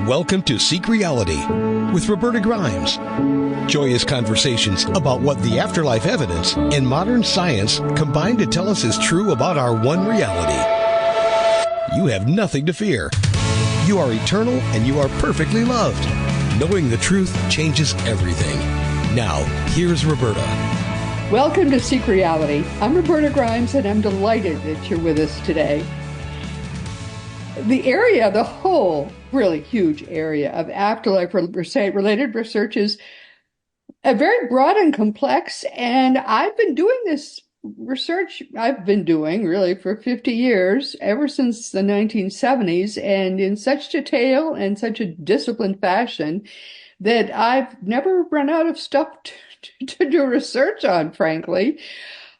Welcome to Seek Reality with Roberta Grimes. Joyous conversations about what the afterlife evidence and modern science combine to tell us is true about our one reality. You have nothing to fear. You are eternal and you are perfectly loved. Knowing the truth changes everything. Now, here's Roberta. Welcome to Seek Reality. I'm Roberta Grimes, and I'm delighted that you're with us today. The whole really huge area of afterlife-related research is very broad and complex, and I've been doing this research really for 50 years, ever since the 1970s, and in such detail and such a disciplined fashion that I've never run out of stuff to do research on, frankly.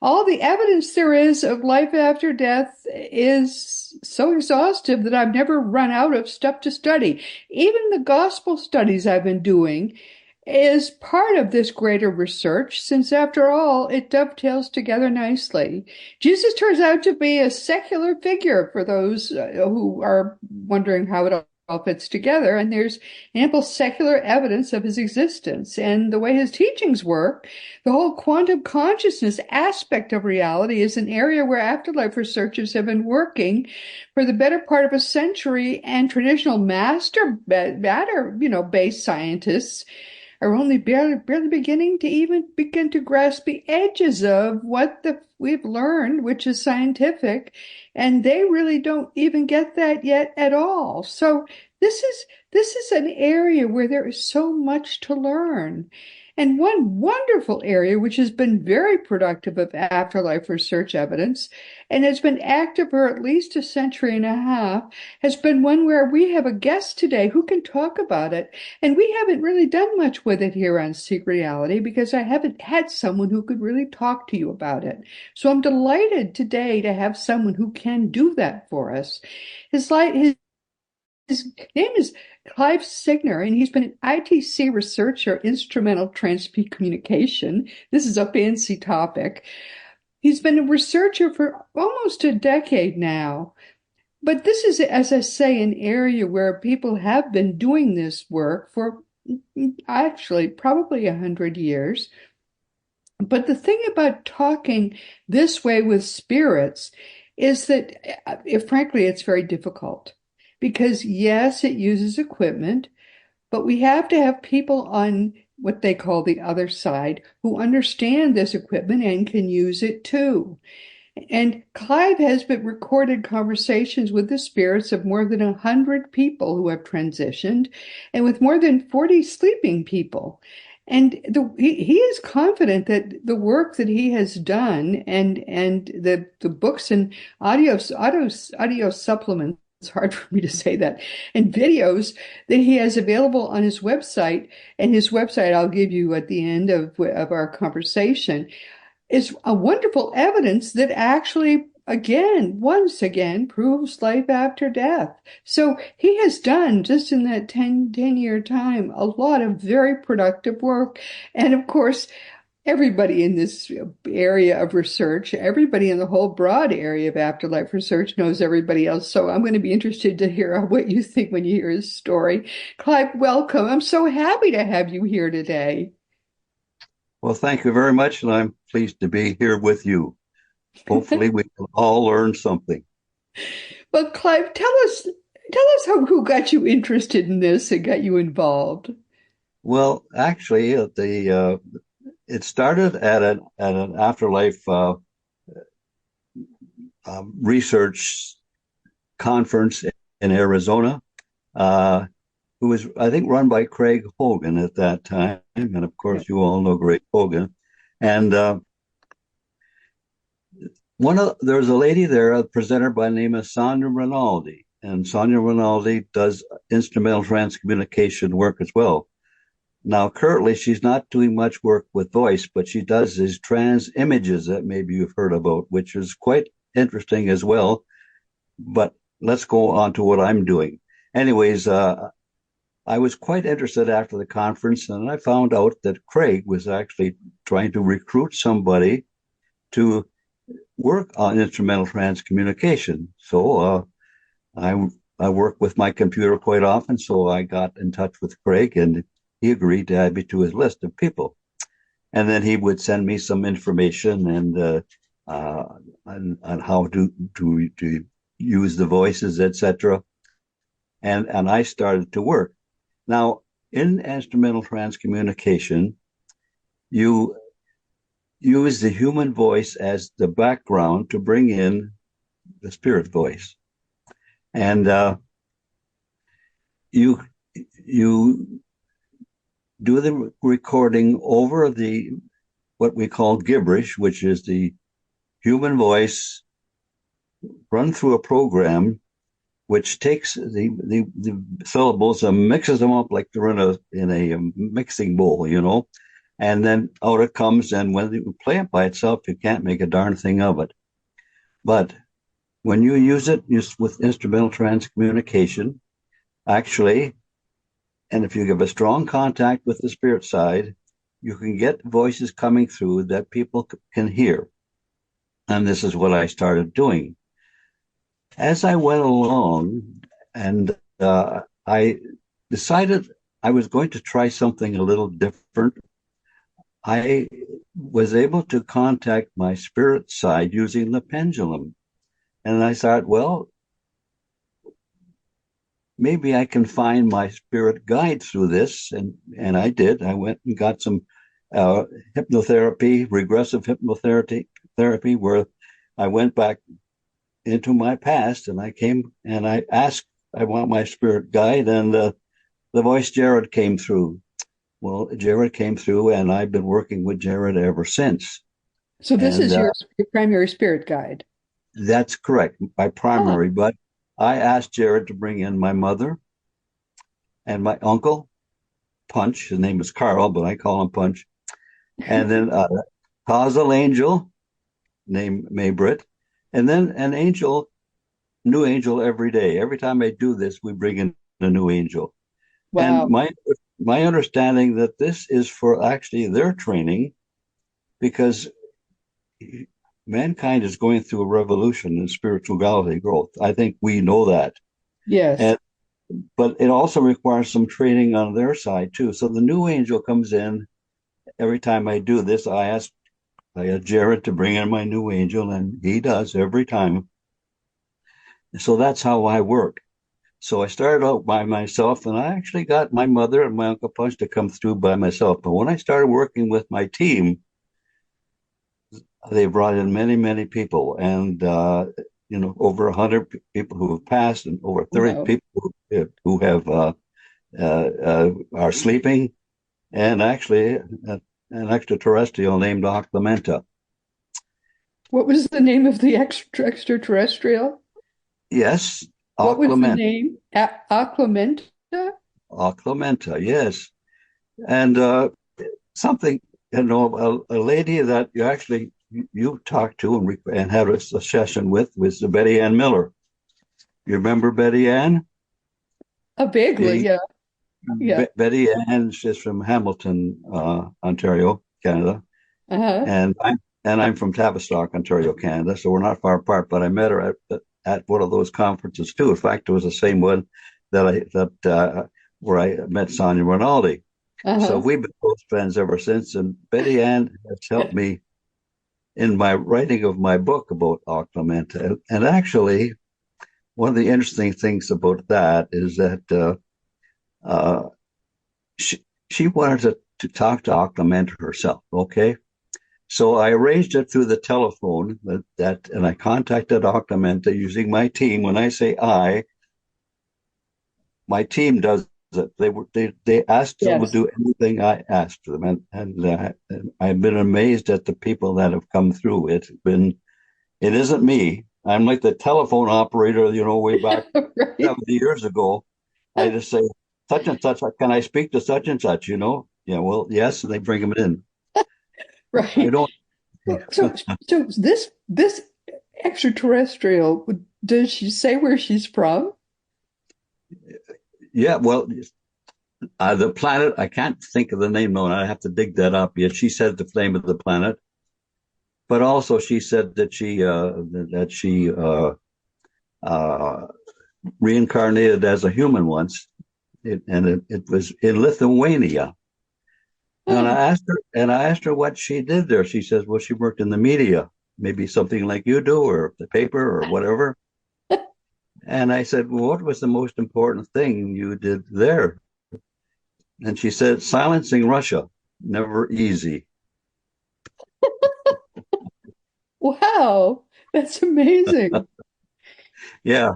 All the evidence there is of life after death is so exhaustive that I've never run out of stuff to study. Even the gospel studies I've been doing is part of this greater research, since after all, it dovetails together nicely. Jesus turns out to be a secular figure for those who are wondering how it all fits together, and there's ample secular evidence of his existence. And the way his teachings work, the whole quantum consciousness aspect of reality is an area where afterlife researchers have been working for the better part of a century, and traditional matter-based scientists are only barely beginning to grasp the edges of what we've learned, which is scientific, and they really don't even get that yet at all. So this is an area where there is so much to learn. And one wonderful area which has been very productive of afterlife research evidence, and has been active for at least a century and a half, has been one where we have a guest today who can talk about it. And we haven't really done much with it here on Seek Reality because I haven't had someone who could really talk to you about it. So I'm delighted today to have someone who can do that for us. His name is Clive Siegner, and he's been an ITC researcher, instrumental Transcommunication. This is a fancy topic. He's been a researcher for almost a decade now. But this is, as I say, an area where people have been doing this work for actually probably 100 years. But the thing about talking this way with spirits is that, frankly, it's very difficult. Because yes, it uses equipment, but we have to have people on what they call the other side who understand this equipment and can use it too. And Clive has been recorded conversations with the spirits of more than 100 people who have transitioned, and with more than 40 sleeping people. And he is confident that the work that he has done and the books and audio supplements, it's hard for me to say that, and videos that he has available on his website, and his website I'll give you at the end of our conversation, is a wonderful evidence that actually, once again, proves life after death. So he has done, just in that 10-year time, a lot of very productive work. And of course, everybody in this area of research, everybody in the whole broad area of afterlife research knows everybody else. So I'm going to be interested to hear what you think when you hear his story. Clive, welcome. I'm so happy to have you here today. Well, thank you very much, and I'm pleased to be here with you. Hopefully we can all learn something. Well, Clive, tell us who got you interested in this and got you involved. Well, actually, it started at an afterlife research conference in Arizona, who was, I think, run by Craig Hogan at that time. And of course, you all know Craig Hogan. And there's a lady there, a presenter by the name of Sonia Rinaldi. And Sonia Rinaldi does instrumental transcommunication work as well. Now, currently, she's not doing much work with voice, but she does these trans images that maybe you've heard about, which is quite interesting as well. But let's go on to what I'm doing. Anyways, I was quite interested after the conference, and I found out that Craig was actually trying to recruit somebody to work on instrumental transcommunication. So I I work with my computer quite often, so I got in touch with Craig, and he agreed to add me to his list of people. And then he would send me some information and on how to use the voices, etc. And I started to work. Now, in instrumental transcommunication, you use the human voice as the background to bring in the spirit voice, and you do the recording over the what we call gibberish, which is the human voice run through a program which takes the syllables and mixes them up like they're in a mixing bowl, and then out it comes. And when you play it by itself, you can't make a darn thing of it. But when you use it with instrumental transcommunication, actually, and if you have a strong contact with the spirit side, you can get voices coming through that people can hear. And this is what I started doing. As I went along, and I decided I was going to try something a little different, I was able to contact my spirit side using the pendulum. And I thought, well, maybe I can find my spirit guide through this. And I did. I went and got some hypnotherapy, regressive hypnotherapy, where I went back into my past, and I came and I asked, I want my spirit guide, and the voice Jared came through. Well, Jared came through, and I've been working with Jared ever since. So this is your primary spirit guide. That's correct, my primary. But I asked Jared to bring in my mother and my uncle, Punch. His name is Carl, but I call him Punch. And then causal angel named Maybrit. And then an angel, new angel every day. Every time I do this, we bring in a new angel. Wow. And my understanding that this is for actually their training, because mankind is going through a revolution in spirituality growth. I think we know that. Yes. But it also requires some training on their side too. So the new angel comes in. Every time I do this, I ask Jared to bring in my new angel, and he does every time. So that's how I work. So I started out by myself, and I actually got my mother and my Uncle Punch to come through by myself. But when I started working with my team, they brought in many, many people, and over 100 people who have passed, and over 30 people who have are sleeping, and actually an extraterrestrial named Aclamenta. What was the name of the extraterrestrial? Yes. What was the name? Aclamenta? Aclamenta, yes. And something, a lady that you talked to and had a session with was Betty Ann Miller. You remember Betty Ann? Vaguely, yeah. Yeah. Betty Ann is from Hamilton, Ontario, Canada. Uh-huh. And I'm from Tavistock, Ontario, Canada. So we're not far apart, but I met her at one of those conferences too. In fact, it was the same one where I met Sonia Rinaldi. Uh-huh. So we've been close friends ever since. And Betty Ann has helped me in my writing of my book about Aclamenta. And actually, one of the interesting things about that is that she wanted to talk to Aclamenta herself. Okay. So I arranged it through the telephone and I contacted Aclamenta using my team. When I say my team does it. They asked them to do anything I asked them, and I've been amazed at the people that have come through. It isn't me. I'm like the telephone operator, way back right. 70 years ago. I just say such and such. Can I speak to such and such? Yeah, well, yes, and they bring them in. Right. I don't. So this extraterrestrial, does she say where she's from? Yeah, well, the planet, I can't think of the name now, and I have to dig that up. Yet she said the name of the planet, but also she said that she reincarnated as a human once, it was in Lithuania. And I asked her what she did there. She says, well, she worked in the media, maybe something like you do, or the paper or whatever. And I said, well, what was the most important thing you did there? And she said, silencing Russia, never easy. Wow, that's amazing. Yeah.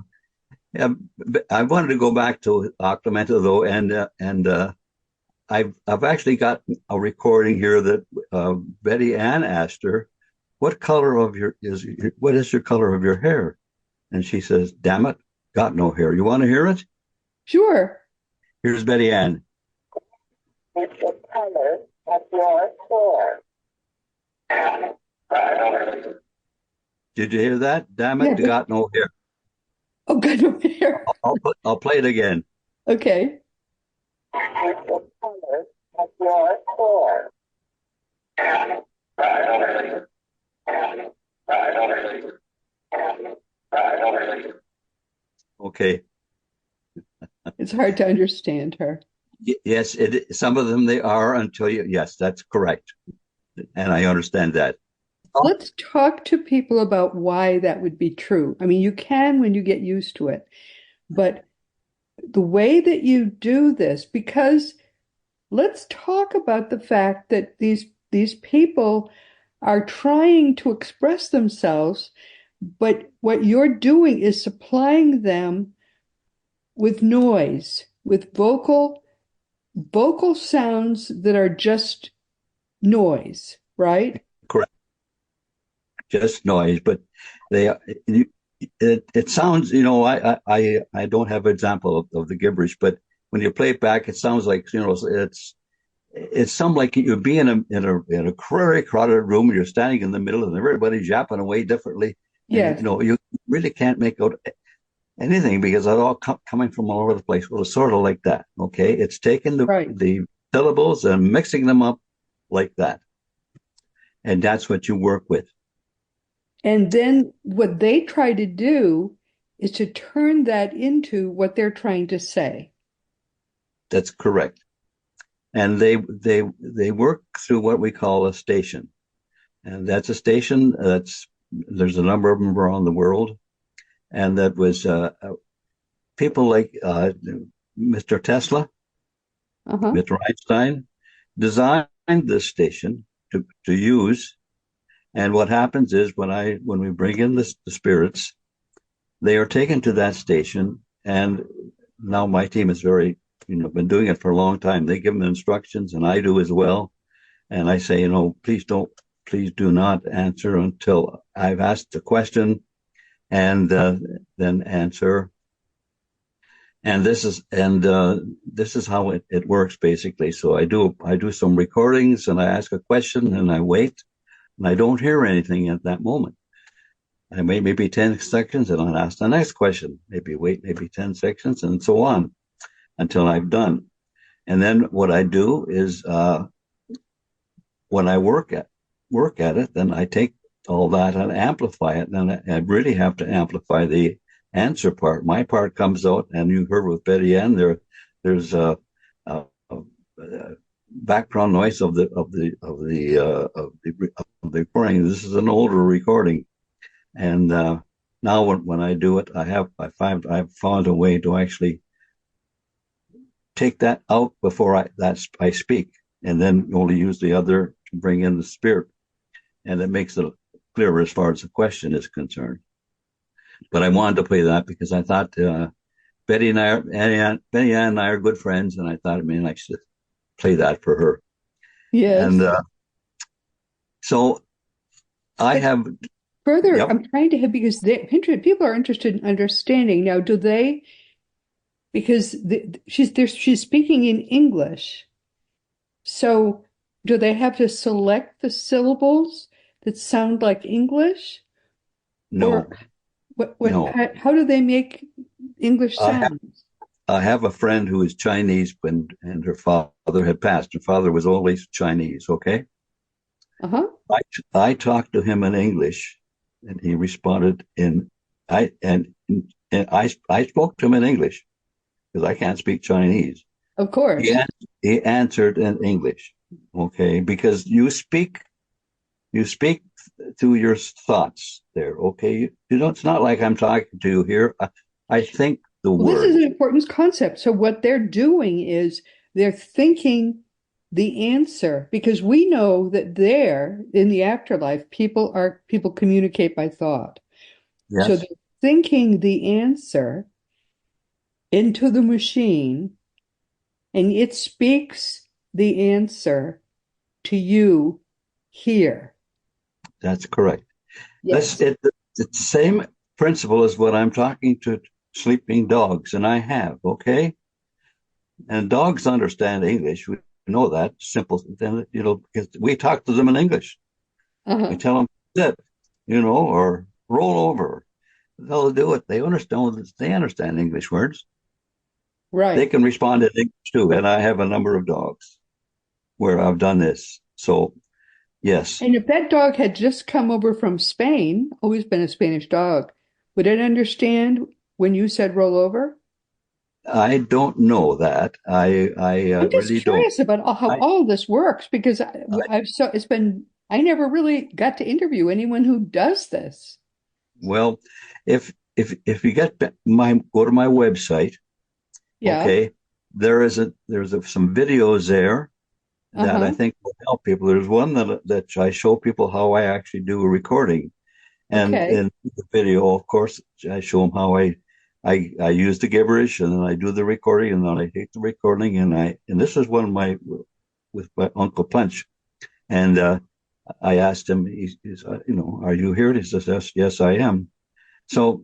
I wanted to go back to Octomenta though, and I've actually got a recording here that Betty Ann asked her, what is your color of your hair? And she says, damn it, got no hair. You want to hear it? Sure. Here's Betty Ann. It's the color of your hair. Did you hear that? Damn it, Yeah. got no hair. Oh, got no hair. I'll play it again. Okay. It's the color of your hair. Okay. It's hard to understand her. Yes, some of them they are until yes, that's correct. And I understand that. Let's talk to people about why that would be true. I mean, you can when you get used to it, but the way that you do this, because let's talk about the fact that these people are trying to express themselves, but what you're doing is supplying them with noise, with vocal sounds that are just noise, right? Correct. Just noise, but it sounds, I don't have an example of the gibberish, but when you play it back, it sounds like, it's something like you'd be in a very crowded room and you're standing in the middle and everybody's yapping away differently. Yes. And, you really can't make out anything because it's all coming from all over the place. Well, it's sort of like that. Okay. It's taking the syllables and mixing them up like that. And that's what you work with. And then what they try to do is to turn that into what they're trying to say. That's correct. And they work through what we call a station. And that's a station there's a number of them around the world. And that was people like Mr. Tesla, Mr. Einstein, designed this station to use. And what happens is when we bring in the spirits, they are taken to that station. And now my team is been doing it for a long time. They give them instructions, and I do as well. And I say, please do not answer until I've asked the question, and then answer. And this is how it works basically. So I do some recordings, and I ask a question, and I wait, and I don't hear anything at that moment. I wait maybe 10 seconds, and I'll ask the next question. Maybe wait 10 seconds, and so on until I've done. And then what I do is when I work at it, then I take all that and amplify it. And I really have to amplify the answer part. My part comes out, and you heard with Betty Ann there's a background noise of the recording. This is an older recording, and now when I do it, I've found a way to actually take that out before I speak, and then only use the other to bring in the spirit, and it makes it clearer as far as the question is concerned. But I wanted to play that because I thought Betty Ann and I are good friends, and I thought, I should play that for her. Yes. And so I have further. Yep. I'm trying to have, because people are interested in understanding now. Do they? Because she's speaking in English, so do they have to select the syllables that sound like English? no. Or No. How do they make English sounds? I have a friend who is Chinese, and her father had passed. Her father was always Chinese. Okay. I talked to him in English, and he responded in And I spoke to him in English because I can't speak Chinese. Of course. He answered in English, okay, because you speak through your thoughts there, okay. You know, it's not like I'm talking to you here. I think the Well, this word. is an important concept. So what they're doing is they're thinking the answer because we know that there in the afterlife, people communicate by thought. So Yes, they're thinking the answer into the machine, and it speaks the answer to you here. that's correct. Yes. It's the same principle as what I'm talking to sleeping dogs, and I have, okay? And dogs understand English. We know that. Simple. Then, you know, because we talk to them in English. We Uh-huh. tell them sit, you know, or roll over. They'll do it. They understand English words. They Right. can respond in English too. And I have a number of dogs where I've done this. So yes, And if that dog had just come over from Spain, always been a Spanish dog, would it understand when you said roll over? I don't know that. I I'm just really don't. curious about how I, all of this works because I I've so it's been I never really got to interview anyone who does this. well, if you get go to my website, Yeah. okay, some videos there that I Uh-huh. think will help people. There's one that I show people how I actually do a recording, and Okay. in the video, of course, I show them how I use the gibberish, and then I do the recording, and then I take the recording, and this is one of my with my Uncle Punch, and I asked him, you know, are you here? And he says, yes, I am. So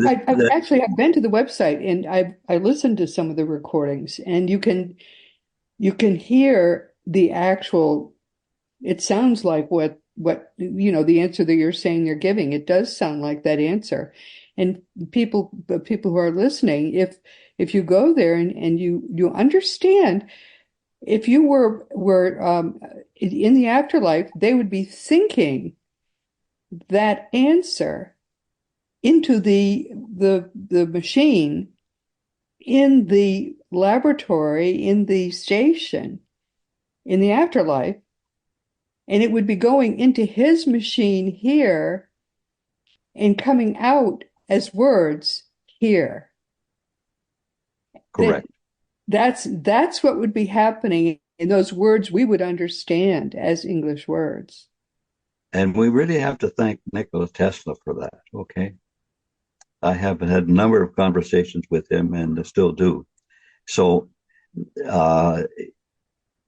I've that actually I've been to the website and I listened to some of the recordings and you can hear the actual it sounds like what the answer that you're saying you're giving. It does sound like that answer. And the people who are listening, if you go there and you understand, if you were in the afterlife, they would be thinking that answer into the machine in the laboratory in the station in the afterlife, and it would be going into his machine here and coming out as words here. That correct. that's what would be happening in those words we would understand as English words. And we really have to thank Nikola Tesla for that. Okay. I have had a number of conversations with him and still do. So uh,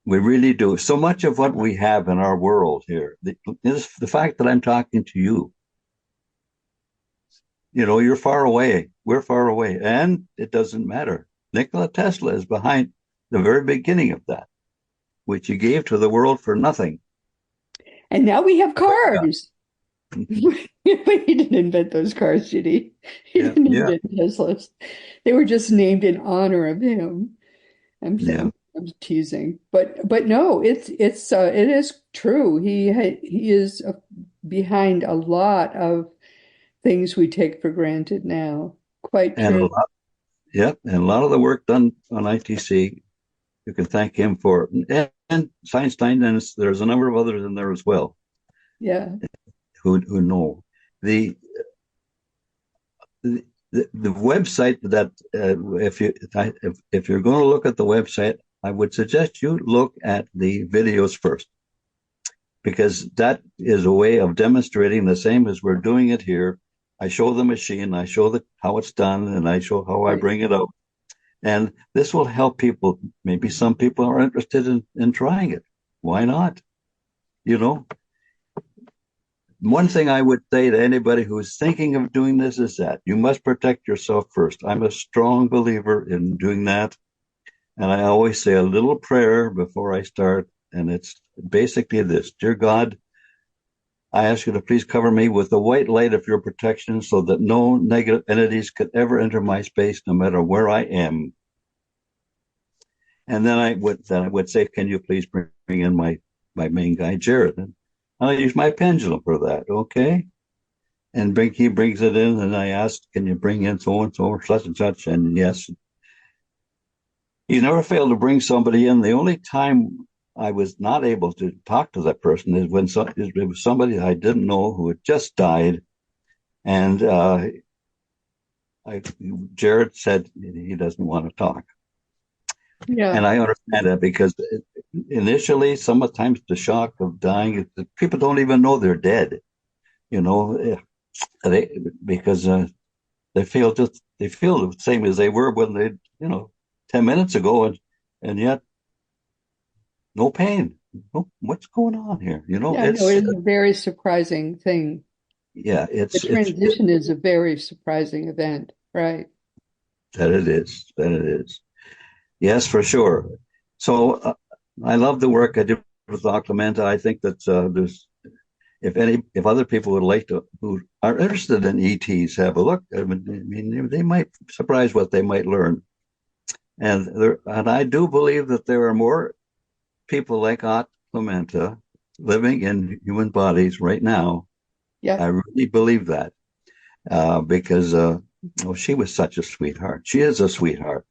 we really do. So much of what we have in our world here is the fact that I'm talking to you. You know, you're far away. We're far away. And it doesn't matter. Nikola Tesla is behind the very beginning of that, which he gave to the world for nothing. And now we have But, yeah, cars. He didn't invent those cars, did he? He yeah, didn't yeah, invent Teslas. They were just named in honor of him. yeah. I'm teasing, but no, it is true. He is behind a lot of things we take for granted now. Quite And true. and a lot of the work done on ITC, you can thank him for, and Einstein, and there's a number of others in there as well Yeah. who know the the, the website that if you're going to look at the website, I would suggest you look at the videos first because that is a way of demonstrating the same as we're doing it here. I show the machine, I show how it's done, and I show how I Right. bring it out. And this will help people. Maybe some people are interested in trying it. Why not? You know, one thing I would say to anybody who's thinking of doing this is that you must protect yourself first. I'm a strong believer in doing that. And I always say a little prayer before I start. And it's basically this: Dear God, I ask you to please cover me with the white light of your protection so that no negative entities could ever enter my space, no matter where I am. And then I would say, can you please bring in my main guy, Jared? And I'll use my pendulum for that. Okay. he brings it in, and I ask, can you bring in so and so, such and such? And yes, he never failed to bring somebody in. The only time I was not able to talk to that person is when it was somebody I didn't know who had just died, and Jared said he doesn't want to talk. Yeah. And I understand that because initially, sometimes the shock of dying, people don't even know they're dead, you know, because they feel the same as they were when they, 10 minutes ago, and yet no pain. What's going on here? Yeah, no, it is a very surprising thing. Yeah, the transition is a very surprising event, right? That it is. Yes, for sure. So I love the work I did with Documenta. I think that there's, if other people would like to, who are interested in ETs, have a look. I mean, they might surprise what they might learn. And I do believe that there are more people like Aunt Clementa living in human bodies right now. Yeah, I really believe that because she was such a sweetheart. She is a sweetheart.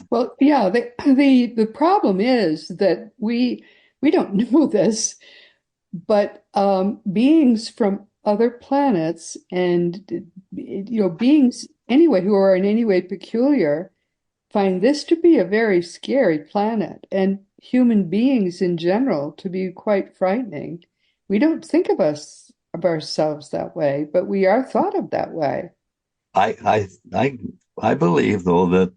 well, yeah, the problem is that we don't know this, but beings from other planets and beings anyway who are in any way peculiar find this to be a very scary planet and human beings in general to be quite frightening. We don't think of ourselves that way, but we are thought of that way. I believe though that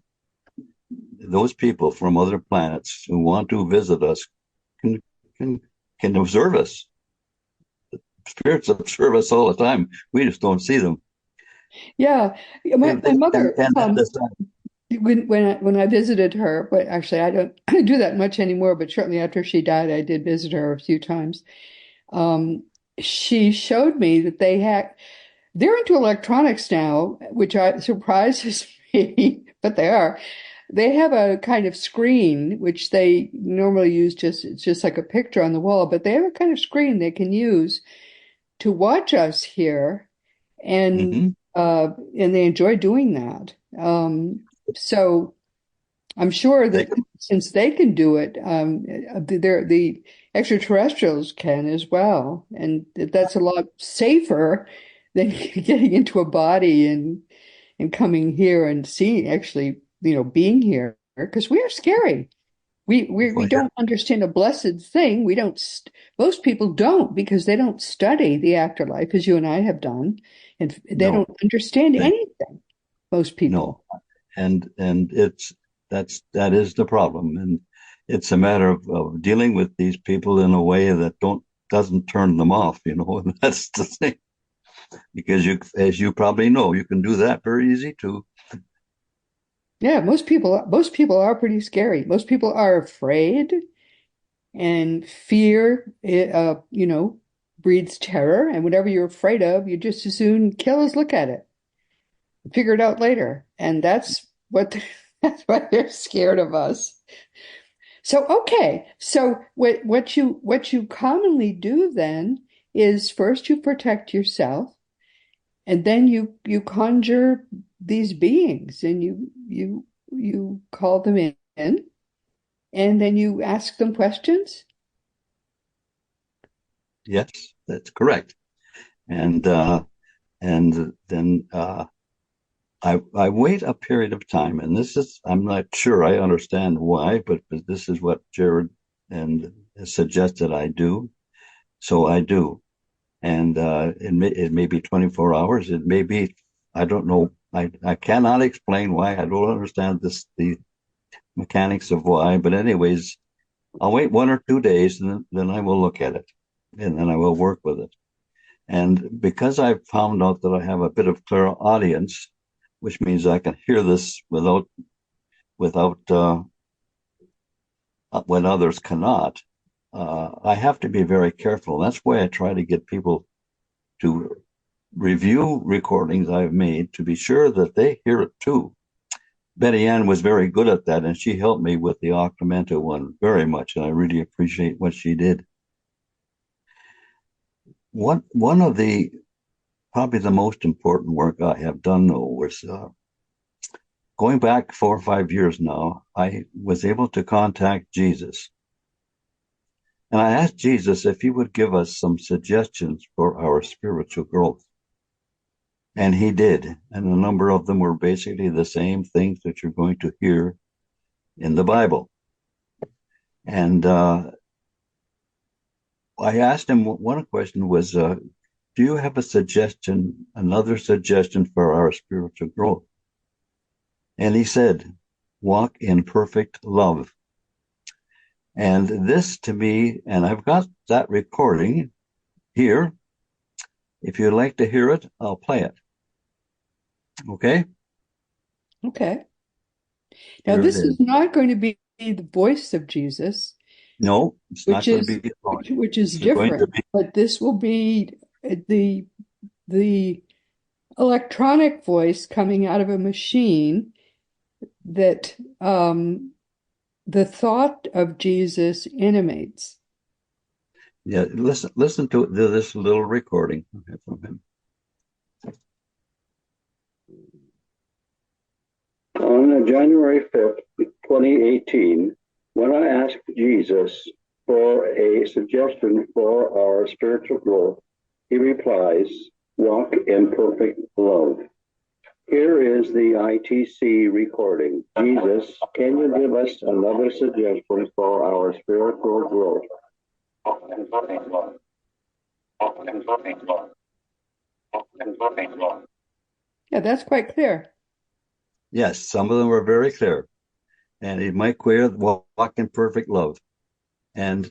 those people from other planets who want to visit us can can observe us. Spirits observe us all the time. We just don't see them. Yeah, my mother, And when I visited her, but actually I don't do that much anymore, but certainly after she died, I did visit her a few times. Um, she showed me that they're into electronics now, which surprises me, but they are. They have a kind of screen, which they normally use it's just like a picture on the wall, but they have a kind of screen they can use to watch us here, and mm-hmm. and they enjoy doing that. So I'm sure that since they can do it, the extraterrestrials can as well, and that's a lot safer than getting into a body and coming here and seeing actually, being here because we are scary. We don't understand a blessed thing. We don't. Most people don't because they don't study the afterlife as you and I have done, and they don't understand anything. Most people. No, and that is the problem, and it's a matter of dealing with these people in a way that doesn't turn them off. And that's the thing, because as you probably know, you can do that very easy too. Yeah, most people are pretty scary. Most people are afraid, and fear, breeds terror. And whatever you're afraid of, you just as soon kill as look at it, figure it out later. And that's that's why they're scared of us. So okay, so what you commonly do then is first you protect yourself, and then you conjure these beings, and you call them in, and then you ask them questions. Yes, that's correct. And then I wait a period of time, and I'm not sure I understand why, but this is what Jared and has suggested I do. So I do. And it may be 24 hours. It may be, I don't know. I cannot explain why. I don't understand the mechanics of why. But anyways, I'll wait 1 or 2 days, and then I will look at it, and then I will work with it. And because I've found out that I have a bit of clairaudience, which means I can hear this without when others cannot, I have to be very careful. That's why I try to get people to review recordings I've made to be sure that they hear it too. Betty Ann was very good at that, and she helped me with the Octomento one very much, and I really appreciate what she did. one of the probably the most important work I have done, though, was going back 4 or 5 years now. I was able to contact Jesus, and I asked Jesus if he would give us some suggestions for our spiritual growth. And he did. And a number of them were basically the same things that you're going to hear in the Bible. And I asked him, one question was, do you have another suggestion for our spiritual growth? And he said, walk in perfect love. And this to me, and I've got that recording here. If you'd like to hear it, I'll play it. Okay? Okay. Now, Here this it is not going to be the voice of Jesus, No, it's not which going to is be which is This is going to different, be but this will be the electronic voice coming out of a machine that the thought of Jesus animates. Yeah, listen to this little recording from him. On January 5th, 2018, when I asked Jesus for a suggestion for our spiritual growth, he replies, walk in perfect love. Here is the ITC recording. Jesus, can you give us another suggestion for our spiritual growth? Yeah, that's quite clear. Yes, some of them were very clear. And it might clear walk in perfect love. And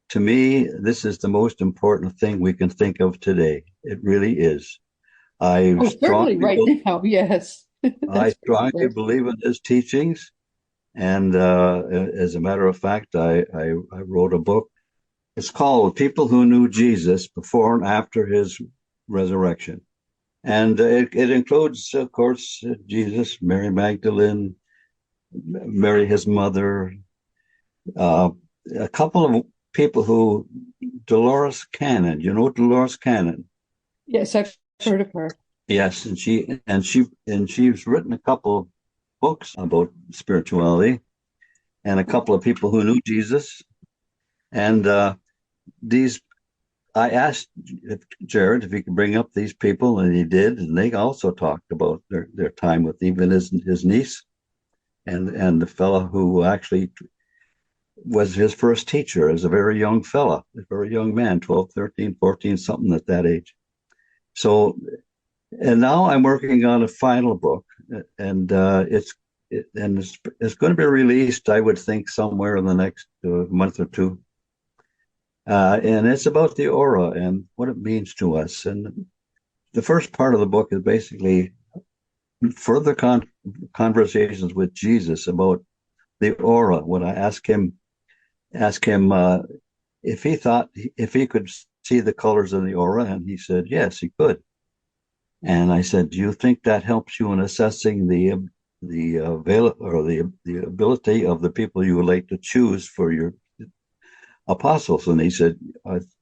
to me, this is the most important thing we can think of today. It really is. I Oh, certainly right now, yes. I That's strongly clear. believe in his teachings. And as a matter of fact, I wrote a book. It's called People Who Knew Jesus Before and After His Resurrection. And it includes, of course, Jesus, Mary Magdalene, Mary, his mother, a couple of people who, Dolores Cannon, you know Dolores Cannon? Yes, I've heard of her. Yes, and she's written a couple of books about spirituality, and a couple of people who knew Jesus. And these, I asked Jared if he could bring up these people, and he did, and they also talked about their time with even his niece, and the fellow who actually was his first teacher as a very young fella, a very young man, 12, 13, 14, something at that age. So, and now I'm working on a final book, and it's going to be released, I would think, somewhere in the next month or two. And it's about the aura and what it means to us. And the first part of the book is basically further conversations with Jesus about the aura. When I ask him if he could see the colors in the aura, and he said yes, he could. And I said, do you think that helps you in assessing the ability of the people you would like to choose for your apostles? And he said,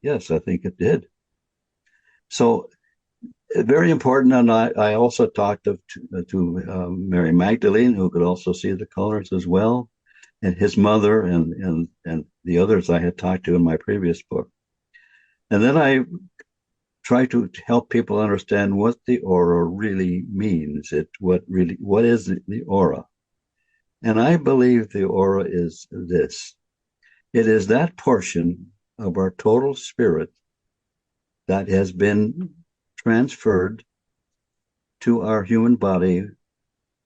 yes, I think it did. So very important. And I also talked to Mary Magdalene, who could also see the colors as well, and his mother and the others I had talked to in my previous book. And then I try to help people understand what the aura really means. What is the aura? And I believe the aura is this. It is that portion of our total spirit that has been transferred to our human body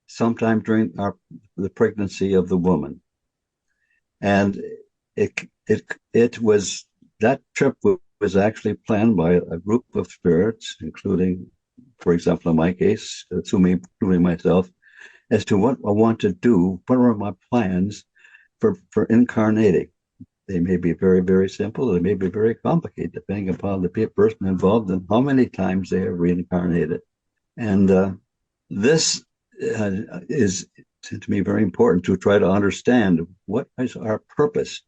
sometime during the pregnancy of the woman. And it was, that trip was actually planned by a group of spirits, including, for example, in my case, including myself, as to what I want to do, what are my plans for incarnating. They may be very, very simple. They may be very complicated, depending upon the person involved and how many times they have reincarnated. And this is, to me, very important to try to understand what is our purpose.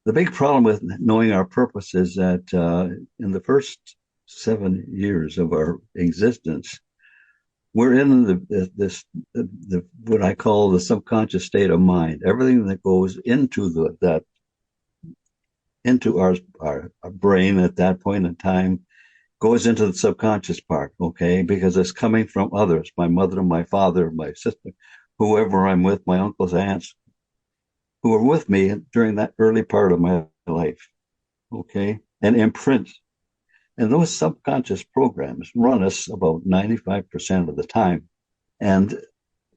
The big problem with knowing our purpose is that in the first 7 years of our existence, we're in the what I call the subconscious state of mind. Everything that goes into our brain at that point in time goes into the subconscious part, okay? Because it's coming from others, my mother, my father, my sister, whoever I'm with, my uncles, aunts, who were with me during that early part of my life, okay? And imprint. And those subconscious programs run us about 95% of the time. And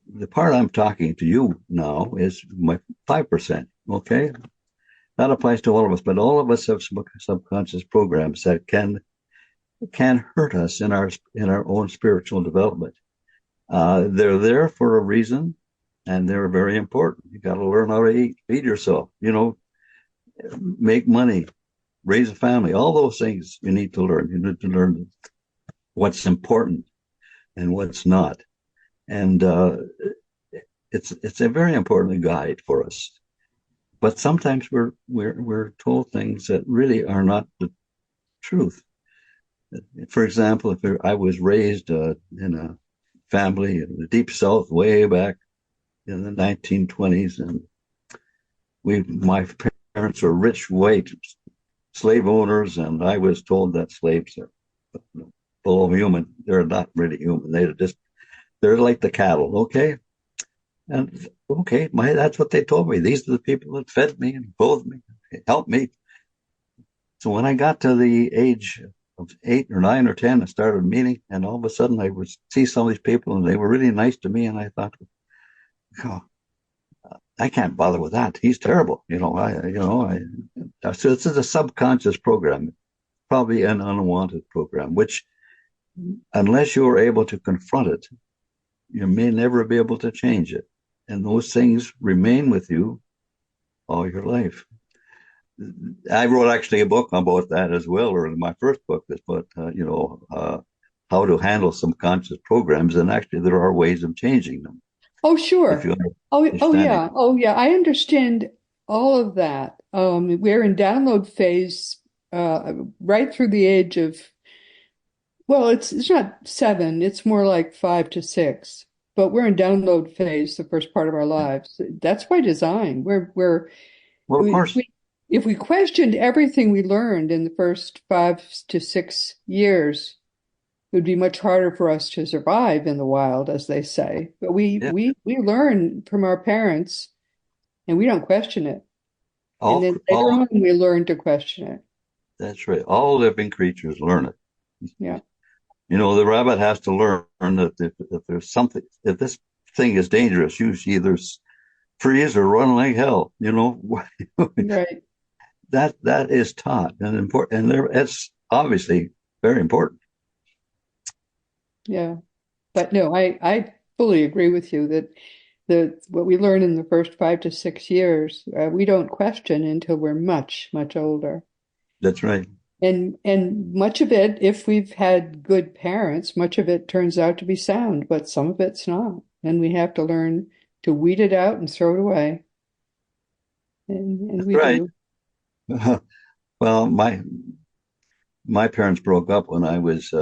the part I'm talking to you now is my 5%, okay? That applies to all of us, but all of us have subconscious programs that can hurt us in our own spiritual development. They're there for a reason, and they're very important. You got to learn how to eat, feed yourself, make money, raise a family. All those things you need to learn. You need to learn what's important and what's not, and it's a very important guide for us. But sometimes we're told things that really are not the truth. For example, I was raised in a family in the deep South, way back in the 1920s, and my parents were rich white slave owners, and I was told that slaves are below human. They're not really human. They're like the cattle, okay? And okay, that's what they told me. These are the people that fed me and clothed me, helped me. So when I got to the age of 8 or 9 or 10, I started meeting, and all of a sudden I would see some of these people, and they were really nice to me, and I thought, oh, I can't bother with that. He's terrible. So this is a subconscious program, probably an unwanted program, which, unless you are able to confront it, you may never be able to change it. And those things remain with you all your life. I wrote actually a book about that as well, or my first book is about, how to handle subconscious programs. And actually there are ways of changing them. Oh, sure. Yeah. Oh, yeah. I understand all of that. We're in download phase right through the age of, well, it's not 7, it's more like 5 to 6. But we're in download phase the first part of our lives. That's by design. Well, of course. If we questioned everything we learned in the first 5 to 6 years, it would be much harder for us to survive in the wild, as they say. But we learn from our parents, and we don't question it. And then later on, we learn to question it. That's right. All living creatures learn it. Yeah. The rabbit has to learn that if there's something, if this thing is dangerous, you should either freeze or run like hell. Right. That is taught and important, and it's obviously very important. Yeah, but no, I fully agree with you that what we learn in the first 5 to 6 years, we don't question until we're much, much older. That's right. And much of it, if we've had good parents, much of it turns out to be sound, but some of it's not. And we have to learn to weed it out and throw it away. And we do. Well, my parents broke up when I was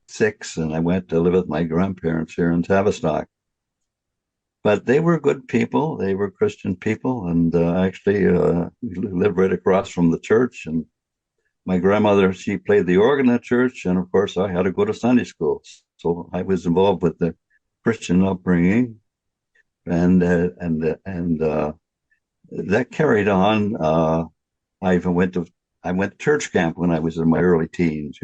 6, and I went to live with my grandparents here in Tavistock. But they were good people. They were Christian people, and actually we lived right across from the church. And my grandmother, she played the organ at church, and of course I had to go to Sunday school. So I was involved with the Christian upbringing, and that carried on. I went to church camp when I was in my early teens.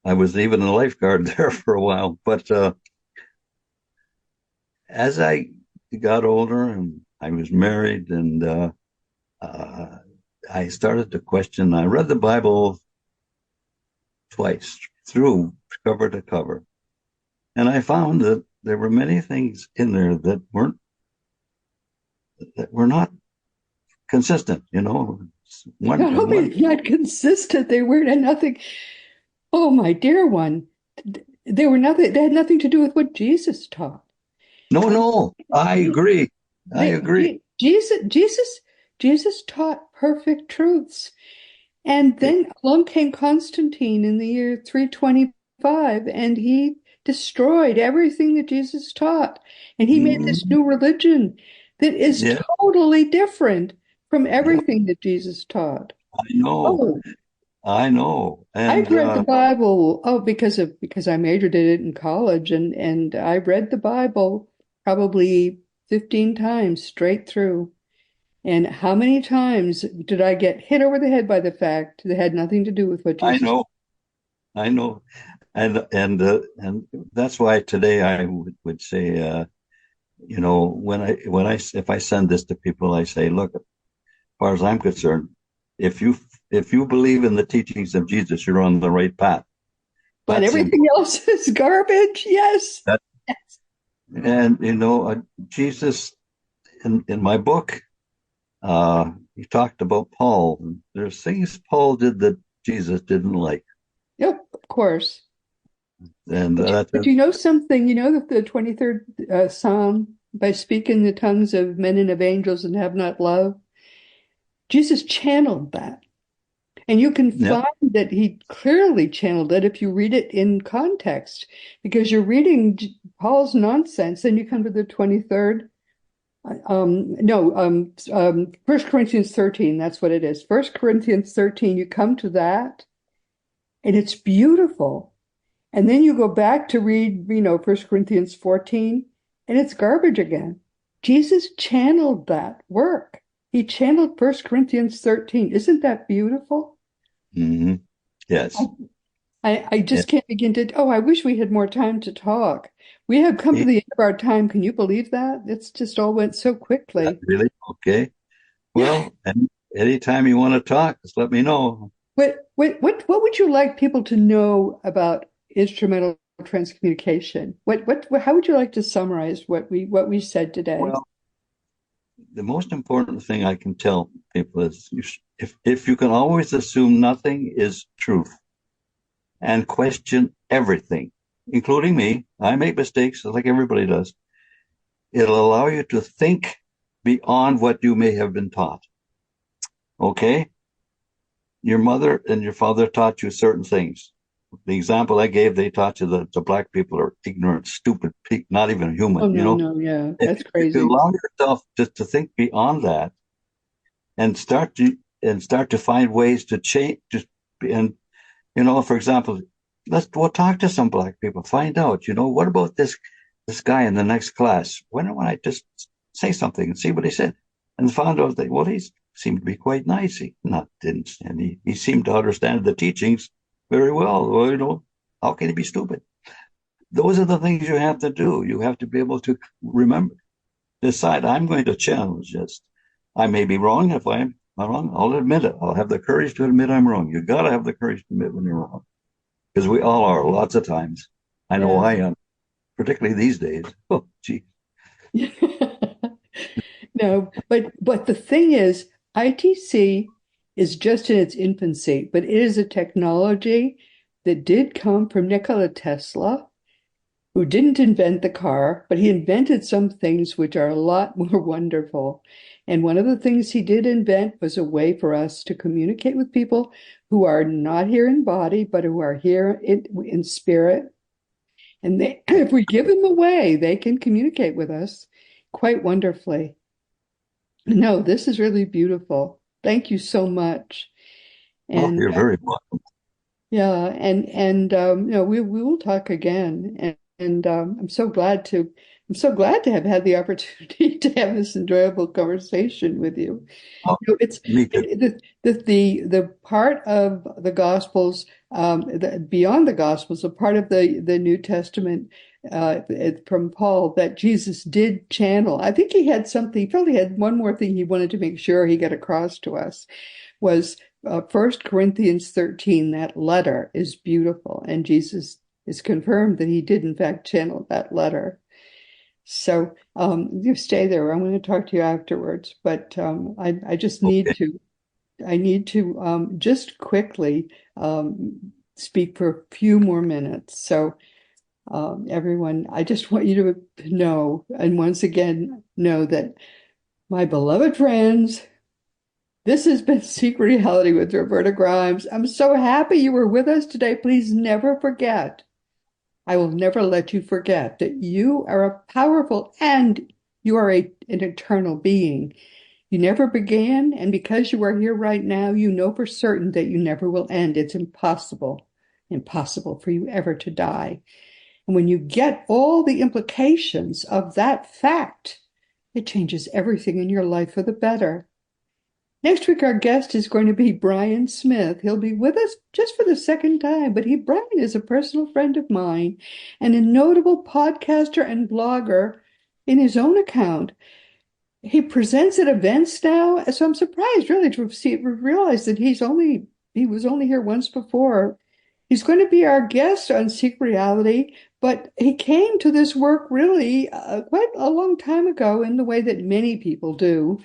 I was even a lifeguard there for a while. But as I got older and I was married, and I started to question. I read the Bible twice through, cover to cover, and I found that there were many things in there that were not consistent. Not consistent. They weren't, and nothing. Oh, my dear one, they were nothing. They had nothing to do with what Jesus taught. No, I agree. Jesus taught perfect truths. And then along came Constantine in the year 325, and he destroyed everything that Jesus taught. And he made this Mhm. new religion that is Yeah, totally different from yeah, everything that Jesus taught. I know. Oh, I know. I've And read the Bible, because I majored in it in college, and I read the Bible probably 15 times straight through. And how many times did I get hit over the head by the fact that had nothing to do with what I Jesus? know. I know. And that's why today I would say, if I send this to people, I say, look, as far as I'm concerned, if you believe in the teachings of Jesus, you're on the right path. But That's everything important. else is garbage. Yes. That, Yes. and Jesus in my book, he talked about Paul. There's things Paul did that Jesus didn't like, Yep, of course. and But you know something, you know that the 23rd Psalm, by speaking the tongues of men and of angels and have not love, Jesus channeled that. And you can yeah. find that he clearly channeled it if you read it in context, because you're reading Paul's nonsense, then you come to the 23rd. No, 1 Corinthians 13, that's what it is. 1 Corinthians 13, you come to that, and it's beautiful. And then you go back to read, 1 Corinthians 14, and it's garbage again. Jesus channeled that work. He channeled 1 Corinthians 13. Isn't that beautiful? Hmm. Yes. I Yeah. just can't begin to. Oh, I wish we had more time to talk. We have come to Hey, the end of our time. Can you believe that? It's just all went so quickly. really? Okay. Well, anytime you want to talk, just let me know. What would you like people to know about instrumental transcommunication? How would you like to summarize what we said today? Well, the most important thing I can tell people is if you can always assume nothing is truth and question everything, including me, I make mistakes like everybody does. It'll allow you to think beyond what you may have been taught. Okay? Your mother and your father taught you certain things. The example I gave, they taught you that the black people are ignorant, stupid, not even Oh, human. no, no, yeah, If that's you crazy. allow yourself just to think beyond that and start to find ways to change, and for example, we'll talk to some black people, find out, what about this guy in the next class? Why don't I just say something and see what he said? And found out that, well, he seemed to be quite nice. He not didn't, and he seemed to understand the teachings very well. Well, how can he be stupid? Those are the things you have to do. You have to be able to remember, decide, I'm going to challenge this. I may be wrong. If I'm wrong, I'll admit it. I'll have the courage to admit I'm wrong. You got to have the courage to admit when you're wrong, because we all are lots of times. I know Yeah. I am, particularly these days. Oh, gee. No, but the thing is, ITC is just in its infancy, but it is a technology that did come from Nikola Tesla, who didn't invent the car, but he invented some things which are a lot more wonderful. And one of the things he did invent was a way for us to communicate with people who are not here in body, but who are here in spirit. And if we give them a way, they can communicate with us quite wonderfully. No, this is really beautiful. Thank you so much. Oh, And you're very welcome. yeah, we will talk again. And I'm so glad to have had the opportunity to have this enjoyable conversation with you. Oh, It's me too. the part of the Gospels, beyond the Gospels, a part of the New Testament from Paul that Jesus did channel. I think he had something. He probably had one more thing he wanted to make sure he got across to us was 1 Corinthians 13. That letter is beautiful, and Jesus is confirmed that he did in fact channel that letter. So you stay there. I'm going to talk to you afterwards, but I just need Okay. to just quickly speak for a few more minutes. So everyone, I just want you to know, and once again know that My beloved friends, this has been Seek Reality with Roberta Grimes. I'm so happy you were with us today. Please never forget, I will never let you forget that you are a powerful and you are an eternal being. You never began, and because you are here right now, you know for certain that you never will end. It's impossible for you ever to die. And when you get all the implications of that fact, it changes everything in your life for the better. Next week, our guest is going to be Brian Smith. He'll be with us just for the second time, but Brian is a personal friend of mine and a notable podcaster and blogger in his own account. He presents at events now, so I'm surprised really to realize that he was only here once before. He's going to be our guest on Seek Reality, but he came to this work really quite a long time ago in the way that many people do.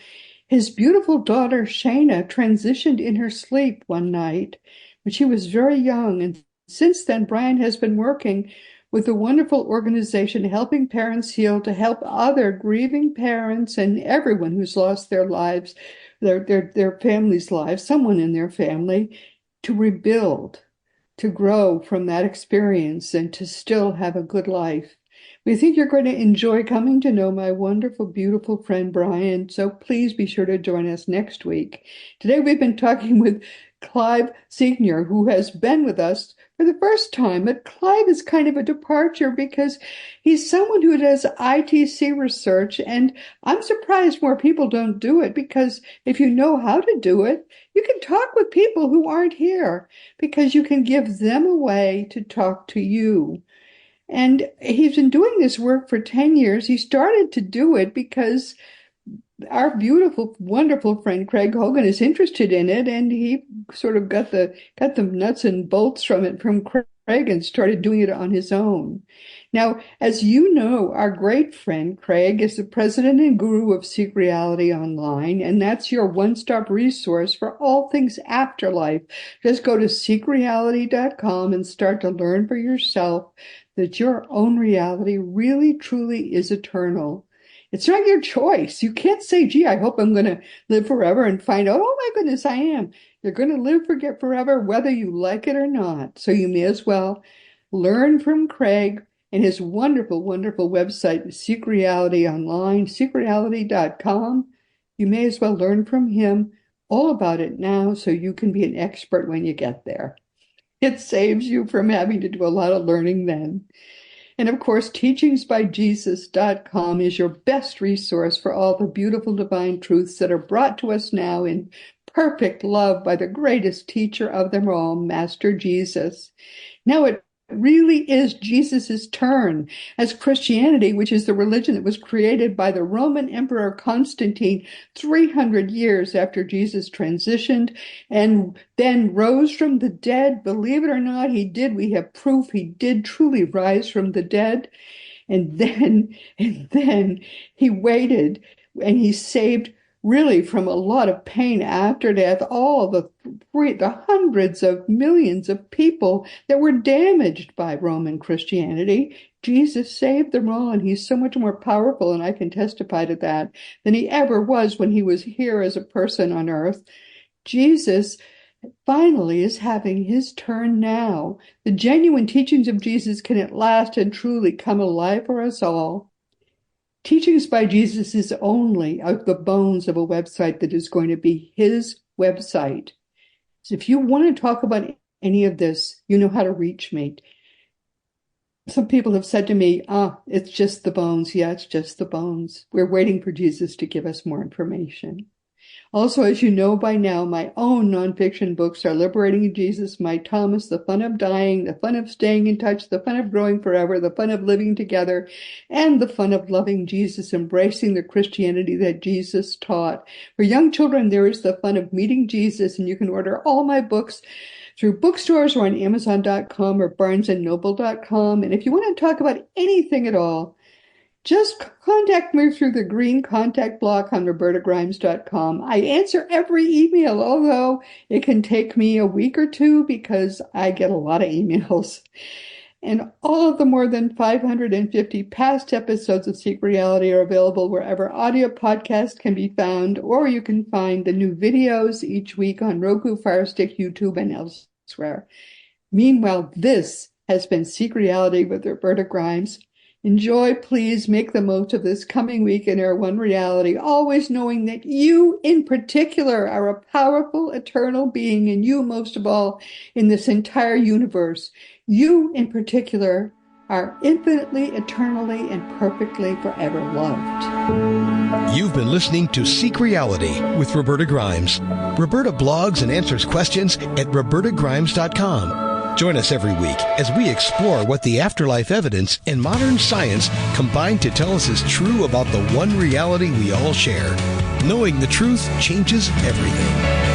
His beautiful daughter, Shayna, transitioned in her sleep one night when she was very young. And since then, Brian has been working with a wonderful organization helping parents heal to help other grieving parents and everyone who's lost their lives, their family's lives, someone in their family, to rebuild, to grow from that experience and to still have a good life. We think you're going to enjoy coming to know my wonderful, beautiful friend, Brian. So please be sure to join us next week. Today, we've been talking with Clive Siegner, who has been with us for the first time. But Clive is kind of a departure because he's someone who does ITC research. And I'm surprised more people don't do it, because if you know how to do it, you can talk with people who aren't here because you can give them a way to talk to you. And he's been doing this work for 10 years. He started to do it because our beautiful, wonderful friend Craig Hogan is interested in it, and he sort of got the nuts and bolts from it from Craig and started doing it on his own. Now, as you know, our great friend Craig is the president and guru of Seek Reality Online, and that's your one-stop resource for all things afterlife. Just go to seekreality.com and start to learn for yourself that your own reality really, truly is eternal. It's not your choice. You can't say, gee, I hope I'm going to live forever and find out, oh my goodness, I am. You're going to live forever, whether you like it or not. So you may as well learn from Craig and his wonderful, wonderful website, Seek Reality Online, seekreality.com. You may as well learn from him all about it now so you can be an expert when you get there. It saves you from having to do a lot of learning then. And of course, teachingsbyjesus.com is your best resource for all the beautiful divine truths that are brought to us now in perfect love by the greatest teacher of them all, Master Jesus. Now it really is Jesus's turn, as Christianity, which is the religion that was created by the Roman Emperor Constantine 300 years after Jesus transitioned and then rose from the dead. Believe it or not, he did. We have proof he did truly rise from the dead. And then he waited and he saved really from a lot of pain after death, all the hundreds of millions of people that were damaged by Roman Christianity. Jesus saved them all, and he's so much more powerful, and I can testify to that, than he ever was when he was here as a person on earth. Jesus finally is having his turn now. The genuine teachings of Jesus can at last and truly come alive for us all. Teachings by Jesus is only the bones of a website that is going to be his website. So if you want to talk about any of this, you know how to reach me. Some people have said to me, it's just the bones. Yeah, it's just the bones. We're waiting for Jesus to give us more information. Also, as you know by now, my own nonfiction books are Liberating Jesus, My Thomas, The Fun of Dying, The Fun of Staying in Touch, The Fun of Growing Forever, The Fun of Living Together, and The Fun of Loving Jesus, Embracing the Christianity that Jesus taught. For young children, there is The Fun of Meeting Jesus, and you can order all my books through bookstores or on Amazon.com or BarnesandNoble.com. And if you want to talk about anything at all, just contact me through the green contact block on robertagrimes.com. I answer every email, although it can take me a week or two because I get a lot of emails. And all of the more than 550 past episodes of Seek Reality are available wherever audio podcasts can be found, or you can find the new videos each week on Roku, Fire Stick, YouTube, and elsewhere. Meanwhile, this has been Seek Reality with Roberta Grimes. Enjoy, please make the most of this coming week in our one reality, always knowing that you in particular are a powerful, eternal being, and you most of all in this entire universe. You in particular are infinitely, eternally, and perfectly forever loved. You've been listening to Seek Reality with Roberta Grimes. Roberta blogs and answers questions at robertagrimes.com. Join us every week as we explore what the afterlife evidence and modern science combine to tell us is true about the one reality we all share. Knowing the truth changes everything.